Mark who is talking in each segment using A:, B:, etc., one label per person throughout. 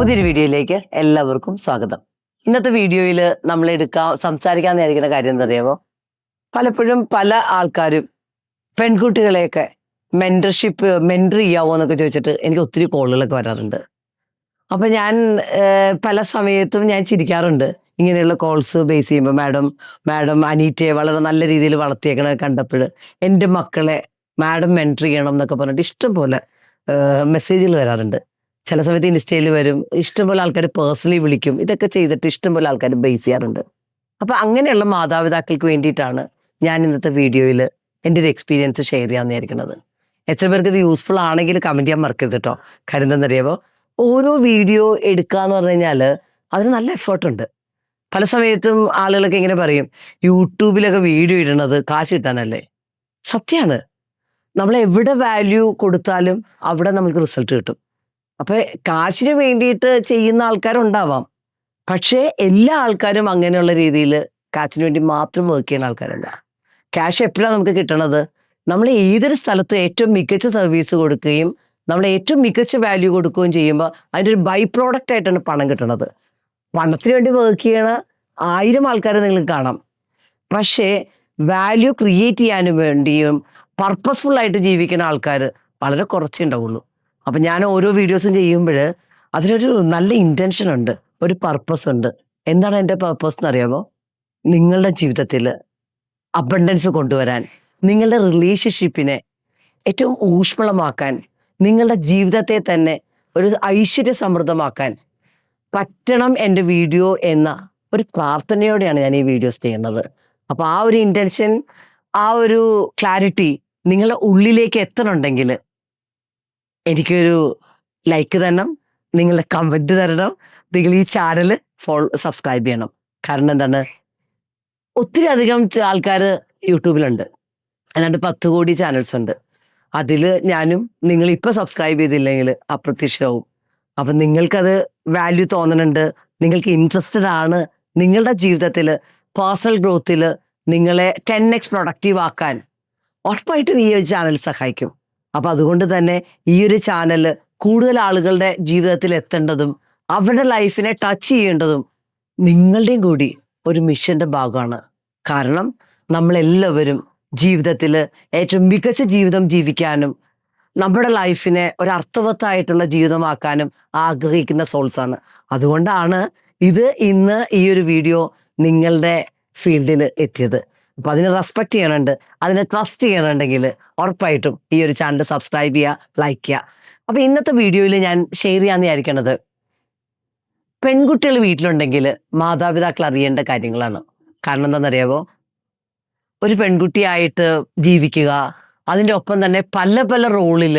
A: പുതിയൊരു വീഡിയോയിലേക്ക് എല്ലാവർക്കും സ്വാഗതം. ഇന്നത്തെ വീഡിയോയിൽ നമ്മൾ സംസാരിക്കാൻ നേരിടുന്ന കാര്യം എന്താ അറിയാമോ? പലപ്പോഴും പല ആൾക്കാരും പെൺകുട്ടികളെയൊക്കെ മെൻറ്റർ ചെയ്യാവോ എന്നൊക്കെ ചോദിച്ചിട്ട് എനിക്ക് ഒത്തിരി കോളുകളൊക്കെ വരാറുണ്ട്. അപ്പം ഞാൻ പല സമയത്തും ഞാൻ ചിരിക്കാറുണ്ട്. ഇങ്ങനെയുള്ള കോൾസ് ബേസ് ചെയ്യുമ്പോൾ മാഡം അനീറ്റയെ വളരെ നല്ല രീതിയിൽ വളർത്തിയേക്കണത് കണ്ടപ്പോൾ എൻ്റെ മക്കളെ മാഡം മെൻറ്റർ ചെയ്യണം എന്നൊക്കെ പറഞ്ഞിട്ട് ഇഷ്ടംപോലെ മെസ്സേജുകൾ വരാറുണ്ട്. ചില സമയത്ത് ഇൻസ്റ്റയിൽ വരും, ഇഷ്ടംപോലെ ആൾക്കാർ പേഴ്സണലി വിളിക്കും. ഇതൊക്കെ ചെയ്തിട്ട് ഇഷ്ടംപോലെ ആൾക്കാർ ബേസ് ചെയ്യാറുണ്ട്. അപ്പം അങ്ങനെയുള്ള മാതാപിതാക്കൾക്ക് വേണ്ടിയിട്ടാണ് ഞാൻ ഇന്നത്തെ വീഡിയോയിൽ എൻ്റെ ഒരു എക്സ്പീരിയൻസ് ഷെയർ ചെയ്യാമെന്ന് വിചാരിക്കുന്നത്. എത്ര പേർക്ക് ഇത് യൂസ്ഫുൾ ആണെങ്കിൽ കമൻറ്റ് ചെയ്യാൻ മറക്കരുത് കേട്ടോ. കാര്യം എന്താണെന്നറിയാമോ, ഓരോ വീഡിയോ എടുക്കുക എന്ന് പറഞ്ഞു കഴിഞ്ഞാൽ അതിന് നല്ല എഫേർട്ടുണ്ട്. പല സമയത്തും ആളുകളൊക്കെ ഇങ്ങനെ പറയും, യൂട്യൂബിലൊക്കെ വീഡിയോ ഇടുന്നത് കാശ് കിട്ടാനല്ലേ. സത്യമാണ്. നമ്മൾ എവിടെ വാല്യൂ കൊടുത്താലും അവിടെ നമുക്ക് റിസൾട്ട് കിട്ടും. അപ്പം കാശിന് വേണ്ടിയിട്ട് ചെയ്യുന്ന ആൾക്കാരുണ്ടാവാം, പക്ഷേ എല്ലാ ആൾക്കാരും അങ്ങനെയുള്ള രീതിയിൽ കാശിന് വേണ്ടി മാത്രം വർക്ക് ചെയ്യുന്ന ആൾക്കാരല്ല. ക്യാഷ് എപ്പോഴാണ് നമുക്ക് കിട്ടണത്? നമ്മൾ ഏതൊരു സ്ഥലത്തും ഏറ്റവും മികച്ച സർവീസ് കൊടുക്കുകയും നമ്മൾ ഏറ്റവും മികച്ച വാല്യൂ കൊടുക്കുകയും ചെയ്യുമ്പോൾ അതിൻ്റെ ഒരു ബൈ പ്രോഡക്റ്റ് ആയിട്ടാണ് പണം കിട്ടുന്നത്. പണത്തിന് വേണ്ടി വർക്ക് ചെയ്യണ 1000 ആൾക്കാരെ നിങ്ങൾക്ക് കാണാം, പക്ഷേ വാല്യൂ ക്രിയേറ്റ് ചെയ്യാനും വേണ്ടിയും പർപ്പസ്ഫുൾ ആയിട്ട് ജീവിക്കുന്ന ആൾക്കാർ വളരെ കുറച്ചേ ഉണ്ടാവുള്ളൂ. അപ്പം ഞാൻ ഓരോ വീഡിയോസും ചെയ്യുമ്പോൾ അതിനൊരു നല്ല ഇൻറ്റൻഷൻ ഉണ്ട്, ഒരു പർപ്പസ് ഉണ്ട്. എന്താണ് എൻ്റെ പർപ്പസ് എന്നറിയാമോ? നിങ്ങളുടെ ജീവിതത്തിൽ അബണ്ടൻസ് കൊണ്ടുവരാൻ, നിങ്ങളുടെ റിലേഷൻഷിപ്പിനെ ഏറ്റവും ഊഷ്മളമാക്കാൻ, നിങ്ങളുടെ ജീവിതത്തെ തന്നെ ഒരു ഐശ്വര്യ സമൃദ്ധമാക്കാൻ പറ്റണം എൻ്റെ വീഡിയോ എന്ന ഒരു പ്രാർത്ഥനയോടെയാണ് ഞാൻ ഈ വീഡിയോസ് ചെയ്യുന്നത്. അപ്പോൾ ആ ഒരു ഇൻറ്റൻഷൻ, ആ ഒരു ക്ലാരിറ്റി നിങ്ങളുടെ ഉള്ളിലേക്ക് എത്തണമെങ്കിൽ എനിക്കൊരു ലൈക്ക് തരണം, നിങ്ങളുടെ കമൻറ്റ് തരണം, നിങ്ങൾ ഈ ചാനൽ സബ്സ്ക്രൈബ് ചെയ്യണം. കാരണം എന്താണ്, ഒത്തിരി അധികം ആൾക്കാർ യൂട്യൂബിലുണ്ട്, അല്ലാണ്ട് 10 കോടി ചാനൽസ് ഉണ്ട്. അതിൽ ഞാനും നിങ്ങളിപ്പോൾ സബ്സ്ക്രൈബ് ചെയ്തില്ലെങ്കിൽ അപ്രത്യക്ഷമാവും. അപ്പം നിങ്ങൾക്കത് വാല്യൂ തോന്നുന്നുണ്ട്, നിങ്ങൾക്ക് ഇൻട്രസ്റ്റഡ് ആണ്, നിങ്ങളുടെ ജീവിതത്തിൽ പേഴ്സണൽ ഗ്രോത്തിൽ നിങ്ങളെ 10x പ്രൊഡക്റ്റീവ് ആക്കാൻ ഉറപ്പായിട്ടും ഈ ഒരു ചാനൽ സഹായിക്കും. അപ്പം അതുകൊണ്ട് തന്നെ ഈ ഒരു ചാനൽ കൂടുതൽ ആളുകളുടെ ജീവിതത്തിൽ എത്തേണ്ടതും അവരുടെ ലൈഫിനെ ടച്ച് ചെയ്യേണ്ടതും നിങ്ങളുടെയും കൂടി ഒരു മിഷൻ്റെ ഭാഗമാണ്. കാരണം നമ്മളെല്ലാവരും ജീവിതത്തിൽ ഏറ്റവും മികച്ച ജീവിതം ജീവിക്കാനും നമ്മുടെ ലൈഫിനെ ഒരർത്ഥവത്തായിട്ടുള്ള ജീവിതമാക്കാനും ആഗ്രഹിക്കുന്ന സോൾസാണ്. അതുകൊണ്ടാണ് ഇത് ഇന്ന് ഈ ഒരു വീഡിയോ നിങ്ങളുടെ ഫീൽഡിൽ എത്തിയത്. അപ്പം അതിനെ റെസ്പെക്റ്റ് ചെയ്യണുണ്ട്, അതിനെ ട്രസ്റ്റ് ചെയ്യണമെങ്കിൽ ഉറപ്പായിട്ടും ഈ ഒരു ചാനൽ സബ്സ്ക്രൈബ് ചെയ്യുക, ലൈക്ക് ചെയ്യുക. അപ്പം ഇന്നത്തെ വീഡിയോയിൽ ഞാൻ ഷെയർ ചെയ്യാമെന്ന് വിചാരിക്കണത് പെൺകുട്ടികൾ വീട്ടിലുണ്ടെങ്കിൽ മാതാപിതാക്കൾ അറിയേണ്ട കാര്യങ്ങളാണ്. കാരണം എന്താണെന്നറിയാമോ, ഒരു പെൺകുട്ടിയായിട്ട് ജീവിക്കുക, അതിൻ്റെ ഒപ്പം തന്നെ പല പല റോളിൽ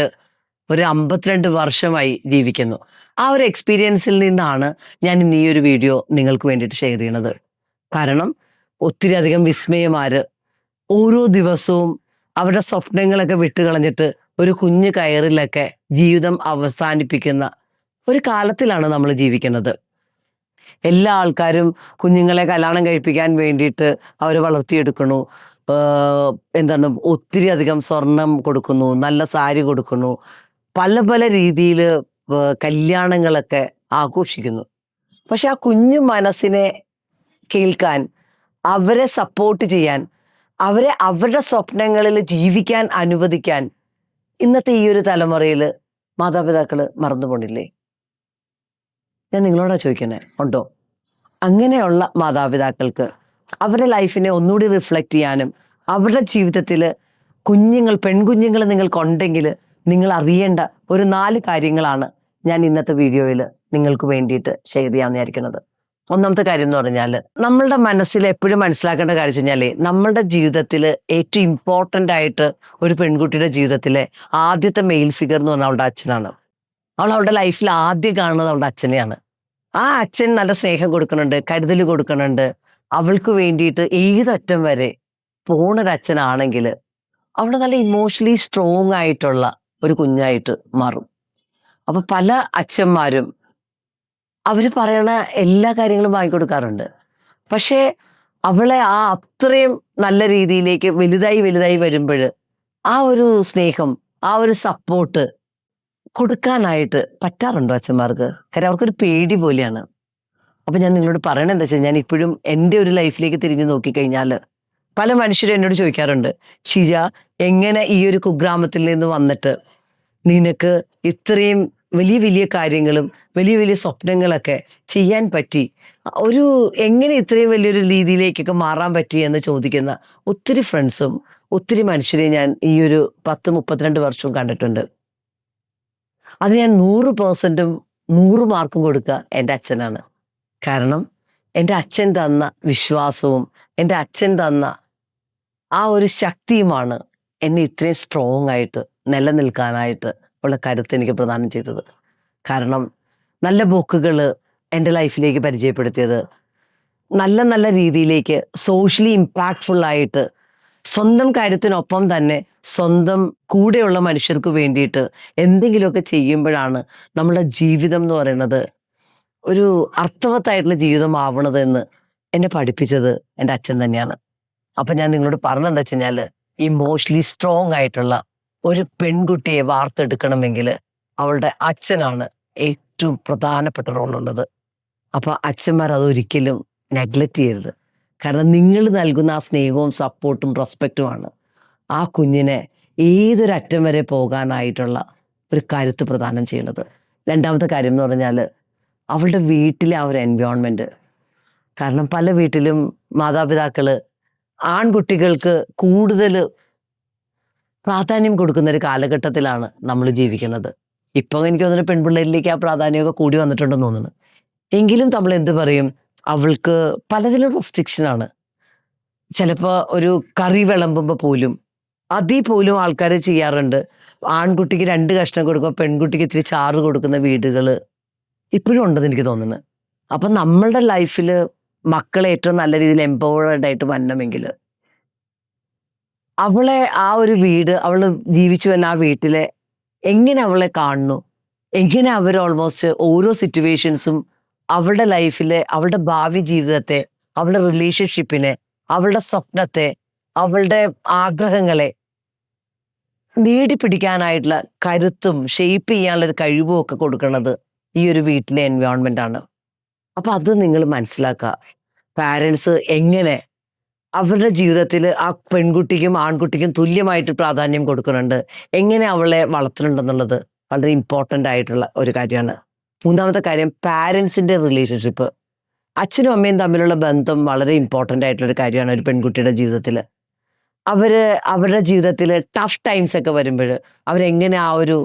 A: ഒരു 52 വർഷമായി ജീവിക്കുന്നു. ആ ഒരു എക്സ്പീരിയൻസിൽ നിന്നാണ് ഞാൻ ഇന്ന് ഈ ഒരു വീഡിയോ നിങ്ങൾക്ക് വേണ്ടിയിട്ട് ഷെയർ ചെയ്യണത്. കാരണം ഒത്തിരി അധികം വിസ്മയമാർ ഓരോ ദിവസവും അവരുടെ സ്വപ്നങ്ങളൊക്കെ വിട്ടുകളഞ്ഞിട്ട് ഒരു കുഞ്ഞു കയറിലൊക്കെ ജീവിതം അവസാനിപ്പിക്കുന്ന ഒരു കാലത്തിലാണ് നമ്മൾ ജീവിക്കുന്നത്. എല്ലാ ആൾക്കാരും കുഞ്ഞുങ്ങളെ കല്യാണം കഴിപ്പിക്കാൻ വേണ്ടിയിട്ട് അവർ വളർത്തിയെടുക്കണു. ഒത്തിരി അധികം സ്വർണം കൊടുക്കുന്നു, നല്ല സാരി കൊടുക്കുന്നു, പല പല രീതിയിൽ കല്യാണങ്ങളൊക്കെ ആഘോഷിക്കുന്നു. പക്ഷെ ആ കുഞ്ഞു മനസ്സിനെ കേൾക്കാൻ, അവരെ സപ്പോർട്ട് ചെയ്യാൻ, അവരെ അവരുടെ സ്വപ്നങ്ങളിൽ ജീവിക്കാൻ അനുവദിക്കാൻ ഇന്നത്തെ ഈ ഒരു തലമുറയിൽ മാതാപിതാക്കൾ മറന്നു പോണില്ലേ? ഞാൻ നിങ്ങളോടാ ചോദിക്കണേ, ഉണ്ടോ? അങ്ങനെയുള്ള മാതാപിതാക്കൾക്ക് അവരുടെ ലൈഫിനെ ഒന്നുകൂടി റിഫ്ലക്റ്റ് ചെയ്യാനും അവരുടെ ജീവിതത്തിൽ പെൺകുഞ്ഞുങ്ങൾ നിങ്ങൾക്കുണ്ടെങ്കിൽ നിങ്ങൾ അറിയേണ്ട ഒരു 4 കാര്യങ്ങളാണ് ഞാൻ ഇന്നത്തെ വീഡിയോയിൽ നിങ്ങൾക്ക് വേണ്ടിയിട്ട് ഷെയർ ചെയ്യാമെന്ന് വിചാരിക്കുന്നത്. ഒന്നാമത്തെ കാര്യം എന്ന് പറഞ്ഞാൽ, നമ്മളുടെ മനസ്സിൽ എപ്പോഴും മനസ്സിലാക്കേണ്ട കാര്യം വെച്ച് കഴിഞ്ഞാൽ, നമ്മളുടെ ജീവിതത്തിൽ ഏറ്റവും ഇമ്പോർട്ടൻ്റ് ആയിട്ട് ഒരു പെൺകുട്ടിയുടെ ജീവിതത്തിലെ ആദ്യത്തെ മെയിൽ ഫിഗർ എന്ന് പറഞ്ഞാൽ അവളുടെ അച്ഛനാണ്. അവളുടെ ലൈഫിൽ ആദ്യം കാണുന്നത് അവളുടെ അച്ഛനെയാണ്. ആ അച്ഛൻ നല്ല സ്നേഹം കൊടുക്കുന്നുണ്ട്, കരുതൽ കൊടുക്കുന്നുണ്ട്, അവൾക്ക് വേണ്ടിയിട്ട് ഏതറ്റം വരെ പോണൊരച്ഛനാണെങ്കിൽ അവൾ നല്ല ഇമോഷണലി സ്ട്രോങ് ആയിട്ടുള്ള ഒരു കുഞ്ഞായിട്ട് മാറും. അപ്പൊ പല അച്ഛന്മാരും അവർ പറയണ എല്ലാ കാര്യങ്ങളും വാങ്ങിക്കൊടുക്കാറുണ്ട്, പക്ഷേ അവളെ ആ അത്രയും നല്ല രീതിയിലേക്ക് വലുതായി വരുമ്പോൾ ആ ഒരു സ്നേഹം, ആ ഒരു സപ്പോർട്ട് കൊടുക്കാനായിട്ട് പറ്റാറുണ്ടോ അച്ഛന്മാർക്ക്? കാര്യം അവർക്കൊരു പേടി പോലെയാണ്. അപ്പൊ ഞാൻ നിങ്ങളോട് പറയണത് എന്താ വെച്ചാൽ, ഞാൻ ഇപ്പോഴും എൻ്റെ ഒരു ലൈഫിലേക്ക് തിരിഞ്ഞു നോക്കിക്കഴിഞ്ഞാൽ പല മനുഷ്യരും എന്നോട് ചോദിക്കാറുണ്ട്, ഷീജ, എങ്ങനെ ഈ ഒരു കുഗ്രാമത്തിൽ നിന്ന് വന്നിട്ട് നിനക്ക് ഇത്രയും വലിയ വലിയ കാര്യങ്ങളും വലിയ വലിയ സ്വപ്നങ്ങളൊക്കെ ചെയ്യാൻ പറ്റി, എങ്ങനെ ഇത്രയും വലിയൊരു രീതിയിലേക്കൊക്കെ മാറാൻ പറ്റി എന്ന് ചോദിക്കുന്ന ഒത്തിരി ഫ്രണ്ട്സും ഒത്തിരി മനുഷ്യരെ ഞാൻ ഈ ഒരു 32 വർഷവും കണ്ടിട്ടുണ്ട്. അത് ഞാൻ 100%ഉം 100 മാർക്കും കൊടുക്കുക എൻ്റെ അച്ഛനാണ്. കാരണം എൻ്റെ അച്ഛൻ തന്ന വിശ്വാസവും എൻ്റെ അച്ഛൻ തന്ന ആ ഒരു ശക്തിയുമാണ് എന്നെ ഇത്രയും സ്ട്രോങ് ആയിട്ട് നിലനിൽക്കാനായിട്ട് ഉള്ള കരുത്ത് എനിക്ക് പ്രദാനം ചെയ്തത്. കാരണം നല്ല ബുക്കുകൾ എൻ്റെ ലൈഫിലേക്ക് പരിചയപ്പെടുത്തിയത്, നല്ല നല്ല രീതിയിലേക്ക് സോഷ്യലി ഇമ്പാക്ട്ഫുള്ളായിട്ട് സ്വന്തം കാര്യത്തിനൊപ്പം തന്നെ സ്വന്തം കൂടെയുള്ള മനുഷ്യർക്ക് വേണ്ടിയിട്ട് എന്തെങ്കിലുമൊക്കെ ചെയ്യുമ്പോഴാണ് നമ്മുടെ ജീവിതം എന്ന് പറയുന്നത് ഒരു അർത്ഥവത്തായിട്ടുള്ള ജീവിതമാവണത് എന്ന് എന്നെ പഠിപ്പിച്ചത് എൻ്റെ അച്ഛൻ തന്നെയാണ്. അപ്പം ഞാൻ നിങ്ങളോട് പറഞ്ഞെന്താ വെച്ച് കഴിഞ്ഞാൽ, ഇമോഷണലി സ്ട്രോങ് ആയിട്ടുള്ള ഒരു പെൺകുട്ടിയെ വാർത്തെടുക്കണമെങ്കിൽ അവളുടെ അച്ഛനാണ് ഏറ്റവും പ്രധാനപ്പെട്ട റോളുള്ളത്. അപ്പോൾ അച്ഛന്മാർ അതൊരിക്കലും നെഗ്ലക്റ്റ് ചെയ്യരുത്. കാരണം നിങ്ങൾ നൽകുന്ന ആ സ്നേഹവും സപ്പോർട്ടും റെസ്പെക്റ്റുമാണ് ആ കുഞ്ഞിനെ ഏതൊരറ്റം വരെ പോകാനായിട്ടുള്ള ഒരു കരുത്ത് പ്രദാനം ചെയ്യുന്നത്. രണ്ടാമത്തെ കാര്യം എന്ന് പറഞ്ഞാൽ അവളുടെ വീട്ടിലെ ആ ഒരു എൻവയോൺമെൻറ്റ്. കാരണം പല വീട്ടിലും മാതാപിതാക്കൾ ആൺകുട്ടികൾക്ക് കൂടുതൽ പ്രാധാന്യം കൊടുക്കുന്ന ഒരു കാലഘട്ടത്തിലാണ് നമ്മൾ ജീവിക്കുന്നത്. ഇപ്പം എനിക്ക് തോന്നുന്നു പെൺപിള്ളേരിലേക്ക് ആ പ്രാധാന്യമൊക്കെ കൂടി വന്നിട്ടുണ്ടെന്ന് തോന്നുന്നു. എങ്കിലും നമ്മൾ എന്ത് പറയും, അവൾക്ക് പലതിലും റെസ്ട്രിക്ഷനാണ്. ചിലപ്പോൾ ഒരു കറി വിളമ്പുമ്പോൾ പോലും പോലും ആൾക്കാർ ചെയ്യാറുണ്ട്, ആൺകുട്ടിക്ക് 2 കഷ്ണം കൊടുക്കുമ്പോൾ പെൺകുട്ടിക്ക് ഇത്തിരി ചാറ് കൊടുക്കുന്ന വീടുകൾ ഇപ്പോഴും ഉണ്ടെന്ന് എനിക്ക് തോന്നുന്നു. അപ്പം നമ്മളുടെ ലൈഫിൽ മക്കളെ ഏറ്റവും നല്ല രീതിയിൽ എംപവേർഡ് ആയിട്ട് വരണമെങ്കിൽ അവളെ ആ ഒരു വീട്, അവൾ ജീവിച്ചു വന്ന ആ വീട്ടിലെ എങ്ങനെ അവളെ കാണുന്നു, എങ്ങനെ അവർ ഓൾമോസ്റ്റ് ഓരോ സിറ്റുവേഷൻസും അവളുടെ ലൈഫിലെ അവളുടെ ഭാവി ജീവിതത്തെ, അവളുടെ റിലേഷൻഷിപ്പിനെ, അവളുടെ സ്വപ്നത്തെ, അവളുടെ ആഗ്രഹങ്ങളെ നേടിപ്പിടിക്കാനായിട്ടുള്ള കരുത്തും ഷെയ്പ്പ് ചെയ്യാനുള്ള ഒരു കഴിവും ഒക്കെ കൊടുക്കുന്നത് ഈ ഒരു വീട്ടിലെ എൻവയോൺമെൻ്റ് ആണ്. അപ്പം അത് നിങ്ങൾ മനസ്സിലാക്കുക. പാരൻസ് എങ്ങനെ അവരുടെ ജീവിതത്തിൽ ആ പെൺകുട്ടിക്കും ആൺകുട്ടിക്കും തുല്യമായിട്ട് പ്രാധാന്യം കൊടുക്കുന്നുണ്ട്, എങ്ങനെ അവളെ വളർത്തുന്നുണ്ടെന്നുള്ളത് വളരെ ഇമ്പോർട്ടൻ്റ് ആയിട്ടുള്ള ഒരു കാര്യമാണ്. മൂന്നാമത്തെ കാര്യം, പാരൻസിൻ്റെ റിലേഷൻഷിപ്പ്. അച്ഛനും അമ്മയും തമ്മിലുള്ള ബന്ധം വളരെ ഇമ്പോർട്ടൻ്റ് ആയിട്ടുള്ളൊരു കാര്യമാണ് ഒരു പെൺകുട്ടിയുടെ ജീവിതത്തിൽ. അവരുടെ ജീവിതത്തിൽ ടഫ് ടൈംസ് ഒക്കെ വരുമ്പോൾ അവരെങ്ങനെ ആ ഒരു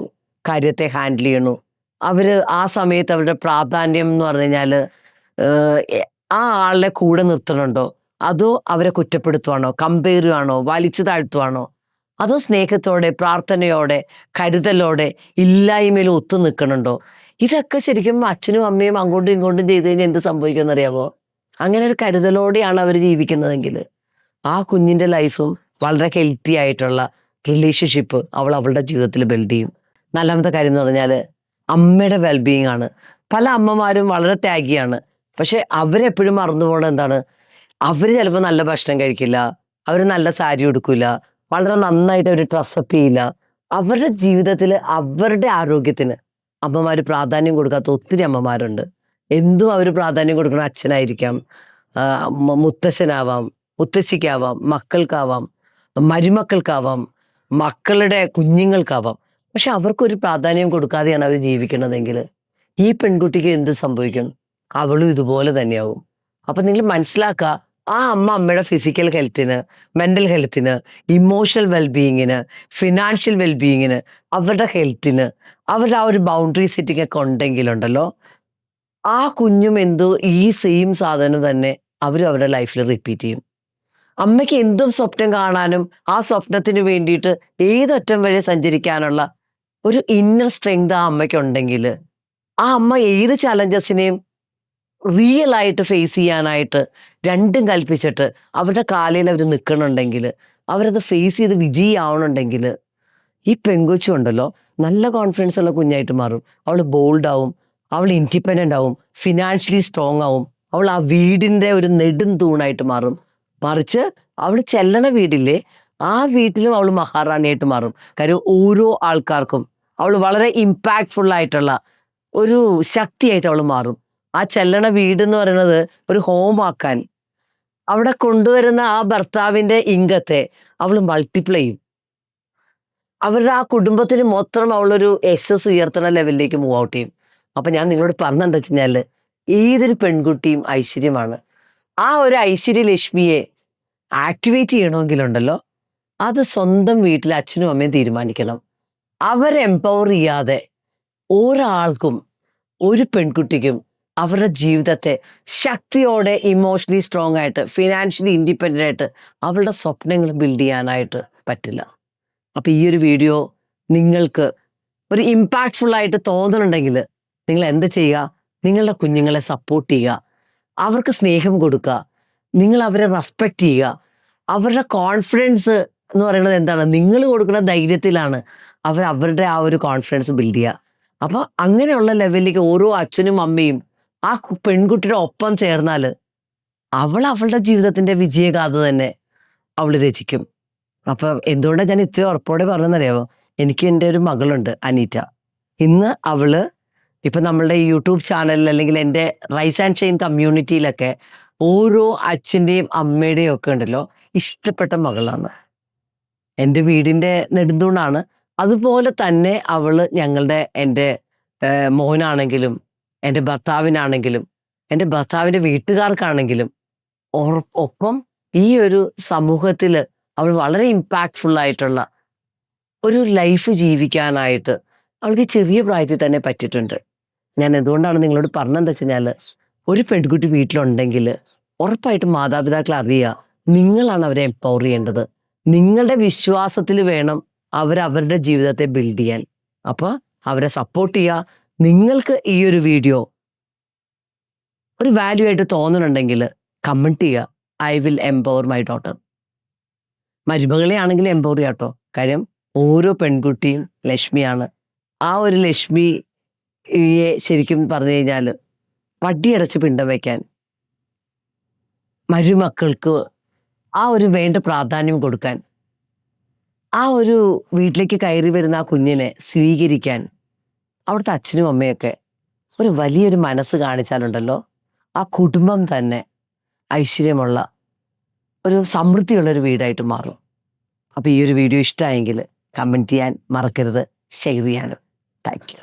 A: കാര്യത്തെ ഹാൻഡിൽ ചെയ്യണു, ആ സമയത്ത് അവരുടെ പ്രാധാന്യം എന്ന് പറഞ്ഞു കഴിഞ്ഞാൽ ആ ആളുടെ കൂടെ നിർത്തണുണ്ടോ, അതോ അവരെ കുറ്റപ്പെടുത്തുവാണോ, കമ്പയർ ചെയ്യുവാണോ, വലിച്ചു താഴ്ത്തുവാണോ, അതോ സ്നേഹത്തോടെ പ്രാർത്ഥനയോടെ കരുതലോടെ ഇല്ലായ്മയിൽ ഒത്തു നിൽക്കണുണ്ടോ? ഇതൊക്കെ ശരിക്കും അച്ഛനും അമ്മയും അങ്ങോട്ടും ഇങ്ങോട്ടും ചെയ്ത് കഴിഞ്ഞാൽ എന്ത് സംഭവിക്കുമെന്ന് അറിയാമോ? അങ്ങനെ ഒരു കരുതലോടെയാണ് അവർ ജീവിക്കുന്നതെങ്കിൽ ആ കുഞ്ഞിൻ്റെ ലൈഫും വളരെ ഹെൽത്തി ആയിട്ടുള്ള റിലേഷൻഷിപ്പ് അവളുടെ ജീവിതത്തിൽ ബിൽഡ് ചെയ്യും. നാലാമത്തെ കാര്യം എന്ന് പറഞ്ഞാൽ അമ്മയുടെ വെൽബീയിങ് ആണ്. പല അമ്മമാരും വളരെ ത്യാഗിയാണ്, പക്ഷെ അവരെപ്പോഴും മറന്നു പോകണത് എന്താണ്, അവർ ചിലപ്പോൾ നല്ല ഭക്ഷണം കഴിക്കില്ല, അവർ നല്ല സാരി ഉടുക്കില്ല, വളരെ നന്നായിട്ട് അവർ ഡ്രസ്സപ്പ് ചെയ്യില്ല. അവരുടെ ജീവിതത്തിൽ അവരുടെ ആരോഗ്യത്തിന് അമ്മമാർ പ്രാധാന്യം കൊടുക്കാത്ത ഒത്തിരി അമ്മമാരുണ്ട്. എന്തും അവർ പ്രാധാന്യം കൊടുക്കുന്ന അച്ഛനായിരിക്കാം, മുത്തശ്ശനാവാം, മുത്തശ്ശിക്കാവാം, മക്കൾക്കാവാം, മരുമക്കൾക്കാവാം, മക്കളുടെ കുഞ്ഞുങ്ങൾക്കാവാം. പക്ഷെ അവർക്കൊരു പ്രാധാന്യം കൊടുക്കാതെയാണ് അവർ ജീവിക്കണതെങ്കിൽ ഈ പെൺകുട്ടിക്ക് എന്ത് സംഭവിക്കും? അവളും ഇതുപോലെ തന്നെയാവും. അപ്പം നിങ്ങൾ മനസ്സിലാക്കുക, ആ അമ്മയുടെ ഫിസിക്കൽ ഹെൽത്തിന്, മെൻ്റൽ ഹെൽത്തിന്, ഇമോഷണൽ വെൽബീയിങ്ങിന്, ഫിനാൻഷ്യൽ വെൽബീയിങ്ങിന്, അവരുടെ ഹെൽത്തിന് അവരുടെ ആ ഒരു ബൗണ്ടറി സെറ്റിംഗ് ഒക്കെ ഉണ്ടെങ്കിലുണ്ടല്ലോ, ആ കുഞ്ഞും എന്തോ ഈ സെയിം സാധനം തന്നെ അവരുടെ ലൈഫിൽ റിപ്പീറ്റ് ചെയ്യും. അമ്മയ്ക്ക് എന്തും സ്വപ്നം കാണാനും ആ സ്വപ്നത്തിന് വേണ്ടിയിട്ട് ഏതറ്റം വരെ സഞ്ചരിക്കാനുള്ള ഒരു ഇന്നർ സ്ട്രെങ്ത് ആ അമ്മയ്ക്ക് ഉണ്ടെങ്കിൽ ആ അമ്മ ഏത് ചലഞ്ചസിനെയും റിയൽ ആയിട്ട് ഫേസ് ചെയ്യാനായിട്ട് രണ്ടും കൽപ്പിച്ചിട്ട് അവരുടെ കാലിൽ അവർ നിൽക്കണുണ്ടെങ്കിൽ, അവരത് ഫേസ് ചെയ്ത് വിജയിയാവണുണ്ടെങ്കിൽ ഈ പെങ്കൊച്ചുണ്ടല്ലോ നല്ല കോൺഫിഡൻസ് ഉള്ള കുഞ്ഞായിട്ട് മാറും. അവൾ ബോൾഡ് ആവും, അവൾ ഇൻഡിപെൻഡൻ്റ് ആവും, ഫിനാൻഷ്യലി സ്ട്രോങ് ആവും, അവൾ ആ വീടിൻ്റെ ഒരു നെടും തൂണായിട്ട് മാറും. മറിച്ച് അവൾ ചെല്ലണ വീടില്ലേ, ആ വീട്ടിലും അവൾ മഹാറാണിയായിട്ട് മാറും. കാര്യം ഓരോ ആൾക്കാർക്കും അവൾ വളരെ ഇമ്പാക്ട്ഫുൾ ആയിട്ടുള്ള ഒരു ശക്തിയായിട്ട് അവൾ മാറും. ആ ചെല്ലണ വീട് എന്ന് പറയുന്നത് ഒരു ഹോമാക്കാൻ, അവിടെ കൊണ്ടുവരുന്ന ആ ഭർത്താവിന്റെ ഇംഗത്തെ അവൾ മൾട്ടിപ്ലൈ ചെയ്യും. അവരുടെ ആ കുടുംബത്തിന് മൊത്തം അവളൊരു എക്സസ് ഉയർത്തുന്ന ലെവലിലേക്ക് മൂവ് ഔട്ട് ചെയ്യും. അപ്പൊ ഞാൻ നിങ്ങളോട് പറഞ്ഞെന്താ വെച്ച് കഴിഞ്ഞാല്, ഏതൊരു പെൺകുട്ടിയും ഐശ്വര്യമാണ്. ആ ഒരു ഐശ്വര്യലക്ഷ്മിയെ ആക്ടിവേറ്റ് ചെയ്യണമെങ്കിലുണ്ടല്ലോ, അത് സ്വന്തം വീട്ടിലെ അച്ഛനും അമ്മയും തീരുമാനിക്കണം. അവരെ എംപവർ ചെയ്യാതെ ഒരാൾക്കും, ഒരു പെൺകുട്ടിക്കും അവരുടെ ജീവിതത്തെ ശക്തിയോടെ, ഇമോഷണലി സ്ട്രോങ് ആയിട്ട്, ഫിനാൻഷ്യലി ഇൻഡിപെൻഡൻ്റ് ആയിട്ട് അവളുടെ സ്വപ്നങ്ങൾ ബിൽഡ് ചെയ്യാനായിട്ട് പറ്റില്ല. അപ്പൊ ഈ ഒരു വീഡിയോ നിങ്ങൾക്ക് ഒരു ഇമ്പാക്ട്ഫുൾ ആയിട്ട് തോന്നണുണ്ടെങ്കിൽ നിങ്ങൾ എന്ത് ചെയ്യുക? നിങ്ങളുടെ കുഞ്ഞുങ്ങളെ സപ്പോർട്ട് ചെയ്യുക, അവർക്ക് സ്നേഹം കൊടുക്കുക, നിങ്ങൾ അവരെ റെസ്പെക്റ്റ് ചെയ്യുക. അവരുടെ കോൺഫിഡൻസ് എന്ന് പറയുന്നത് എന്താണ്? നിങ്ങൾ കൊടുക്കുന്ന ധൈര്യത്തിലാണ് അവർ അവരുടെ ആ ഒരു കോൺഫിഡൻസ് ബിൽഡ് ചെയ്യുക. അപ്പോൾ അങ്ങനെയുള്ള ലെവലിലേക്ക് ഓരോ അച്ഛനും അമ്മയും ആ പെൺകുട്ടിയുടെ ഒപ്പം ചേർന്നാൽ അവൾ അവളുടെ ജീവിതത്തിന്റെ വിജയഗാഥ തന്നെ അവൾ രചിക്കും. അപ്പൊ എന്തുകൊണ്ടാണ് ഞാൻ ഇത്ര ഉറപ്പോടെ പറഞ്ഞെന്നറിയാമോ? എനിക്ക് എൻ്റെ ഒരു മകളുണ്ട്, അനീറ്റ. ഇന്ന് അവള് ഇപ്പൊ നമ്മളുടെ യൂട്യൂബ് ചാനലിൽ അല്ലെങ്കിൽ എൻ്റെ റൈസ് ആൻഡ് ഷൈൻ കമ്മ്യൂണിറ്റിയിലൊക്കെ ഓരോ അച്ഛൻ്റെയും അമ്മയുടെയും ഒക്കെ ഉണ്ടല്ലോ ഇഷ്ടപ്പെട്ട മകളാണ്. എൻ്റെ വീടിൻ്റെ നെടുന്തൂണാണ്. അതുപോലെ തന്നെ അവള് എൻ്റെ മോനാണെങ്കിലും എൻ്റെ ഭർത്താവിനാണെങ്കിലും എൻ്റെ ഭർത്താവിൻ്റെ വീട്ടുകാർക്കാണെങ്കിലും ഒപ്പം ഈ ഒരു സമൂഹത്തിൽ അവൾ വളരെ ഇമ്പാക്ട്ഫുൾ ആയിട്ടുള്ള ഒരു ലൈഫ് ജീവിക്കാനായിട്ട് അവൾക്ക് ചെറിയ പ്രായത്തിൽ തന്നെ പറ്റിയിട്ടുണ്ട്. ഞാൻ എന്തുകൊണ്ടാണ് നിങ്ങളോട് പറഞ്ഞതെന്ന് വെച്ച് കഴിഞ്ഞാൽ, ഒരു പെൺകുട്ടി വീട്ടിലുണ്ടെങ്കിൽ ഉറപ്പായിട്ടും മാതാപിതാക്കൾ അറിയുക, നിങ്ങളാണ് അവരെ എംപവർ ചെയ്യേണ്ടത്. നിങ്ങളുടെ വിശ്വാസത്തിൽ വേണം അവരവരുടെ ജീവിതത്തെ ബിൽഡ് ചെയ്യാൻ. അപ്പോൾ അവരെ സപ്പോർട്ട് ചെയ്യുക. നിങ്ങൾക്ക് ഈ ഒരു വീഡിയോ ഒരു വാല്യൂ ആയിട്ട് തോന്നുന്നുണ്ടെങ്കിൽ കമൻറ്റ് ചെയ്യുക, I will empower my daughter. മരുമകളെ ആണെങ്കിൽ എംപവർ ചെയ്യാം കേട്ടോ. കാര്യം ഓരോ പെൺകുട്ടിയും ലക്ഷ്മിയാണ്. ആ ഒരു ലക്ഷ്മിയെ ശരിക്കും പറഞ്ഞു കഴിഞ്ഞാൽ വടിയടച്ച് പിണ്ടം വയ്ക്കാൻ, മരുമക്കൾക്ക് ആ ഒരു വേണ്ട പ്രാധാന്യം കൊടുക്കാൻ, ആ ഒരു വീട്ടിലേക്ക് കയറി വരുന്ന ആ കുഞ്ഞിനെ സ്വീകരിക്കാൻ അവിടുത്തെ അച്ഛനും അമ്മയൊക്കെ ഒരു വലിയൊരു മനസ്സ് കാണിച്ചാലുണ്ടല്ലോ, ആ കുടുംബം തന്നെ ഐശ്വര്യമുള്ള ഒരു സമൃദ്ധിയുള്ളൊരു വീടായിട്ട് മാറും. അപ്പോൾ ഈ ഒരു വീഡിയോ ഇഷ്ടമായെങ്കിൽ കമൻറ്റ് ചെയ്യാൻ മറക്കരുത്, ഷെയർ ചെയ്യാനും. Thank you.